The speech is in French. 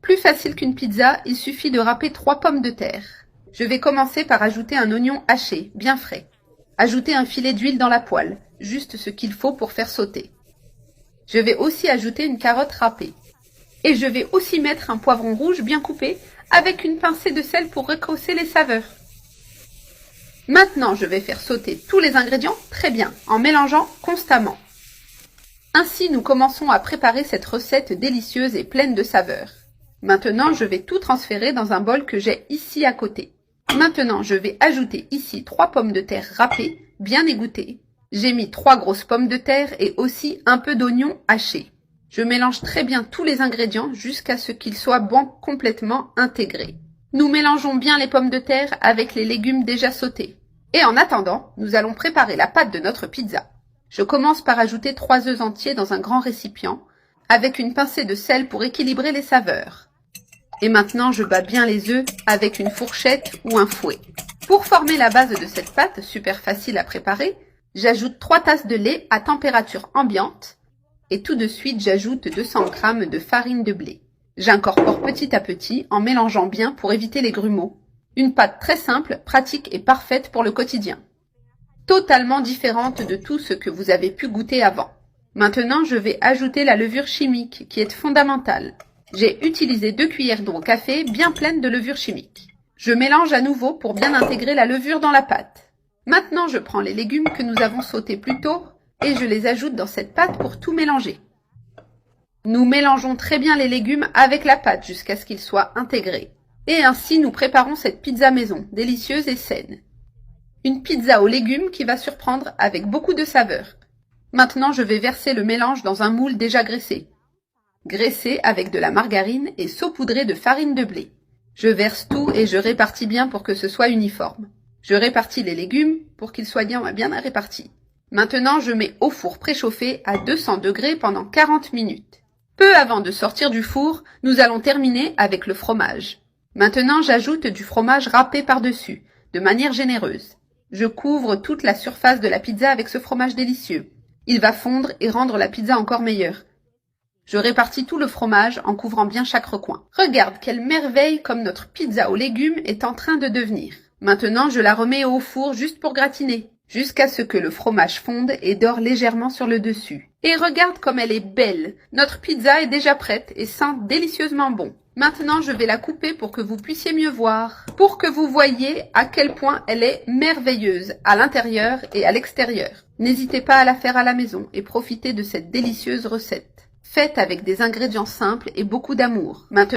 Plus facile qu'une pizza, il suffit de râper 3 pommes de terre. Je vais commencer par ajouter un oignon haché, bien frais. Ajouter un filet d'huile dans la poêle, juste ce qu'il faut pour faire sauter. Je vais aussi ajouter une carotte râpée. Et je vais aussi mettre un poivron rouge bien coupé avec une pincée de sel pour rehausser les saveurs. Maintenant, je vais faire sauter tous les ingrédients très bien, en mélangeant constamment. Ainsi, nous commençons à préparer cette recette délicieuse et pleine de saveurs. Maintenant, je vais tout transférer dans un bol que j'ai ici à côté. Maintenant, je vais ajouter ici 3 pommes de terre râpées, bien égouttées. J'ai mis 3 grosses pommes de terre et aussi un peu d'oignon haché. Je mélange très bien tous les ingrédients jusqu'à ce qu'ils soient bien complètement intégrés. Nous mélangeons bien les pommes de terre avec les légumes déjà sautés. Et en attendant, nous allons préparer la pâte de notre pizza. Je commence par ajouter 3 œufs entiers dans un grand récipient, avec une pincée de sel pour équilibrer les saveurs. Et maintenant, je bats bien les œufs avec une fourchette ou un fouet. Pour former la base de cette pâte, super facile à préparer, j'ajoute 3 tasses de lait à température ambiante et tout de suite, j'ajoute 200 g de farine de blé. J'incorpore petit à petit en mélangeant bien pour éviter les grumeaux. Une pâte très simple, pratique et parfaite pour le quotidien. Totalement différente de tout ce que vous avez pu goûter avant. Maintenant, je vais ajouter la levure chimique qui est fondamentale. J'ai utilisé 2 cuillères d'eau au café bien pleines de levure chimique. Je mélange à nouveau pour bien intégrer la levure dans la pâte. Maintenant, je prends les légumes que nous avons sautés plus tôt et je les ajoute dans cette pâte pour tout mélanger. Nous mélangeons très bien les légumes avec la pâte jusqu'à ce qu'ils soient intégrés. Et ainsi, nous préparons cette pizza maison, délicieuse et saine. Une pizza aux légumes qui va surprendre avec beaucoup de saveurs. Maintenant, je vais verser le mélange dans un moule déjà graissé. Graissé avec de la margarine et saupoudré de farine de blé. Je verse tout et je répartis bien pour que ce soit uniforme. Je répartis les légumes pour qu'ils soient bien répartis. Maintenant, je mets au four préchauffé à 200 degrés pendant 40 minutes. Peu avant de sortir du four, nous allons terminer avec le fromage. Maintenant, j'ajoute du fromage râpé par-dessus, de manière généreuse. Je couvre toute la surface de la pizza avec ce fromage délicieux. Il va fondre et rendre la pizza encore meilleure. Je répartis tout le fromage en couvrant bien chaque recoin. Regarde quelle merveille comme notre pizza aux légumes est en train de devenir. Maintenant, je la remets au four juste pour gratiner, jusqu'à ce que le fromage fonde et dore légèrement sur le dessus. Et regarde comme elle est belle. Notre pizza est déjà prête et sent délicieusement bon. Maintenant, je vais la couper pour que vous puissiez mieux voir, pour que vous voyiez à quel point elle est merveilleuse à l'intérieur et à l'extérieur. N'hésitez pas à la faire à la maison et profitez de cette délicieuse recette. Faite avec des ingrédients simples et beaucoup d'amour. Maintenant,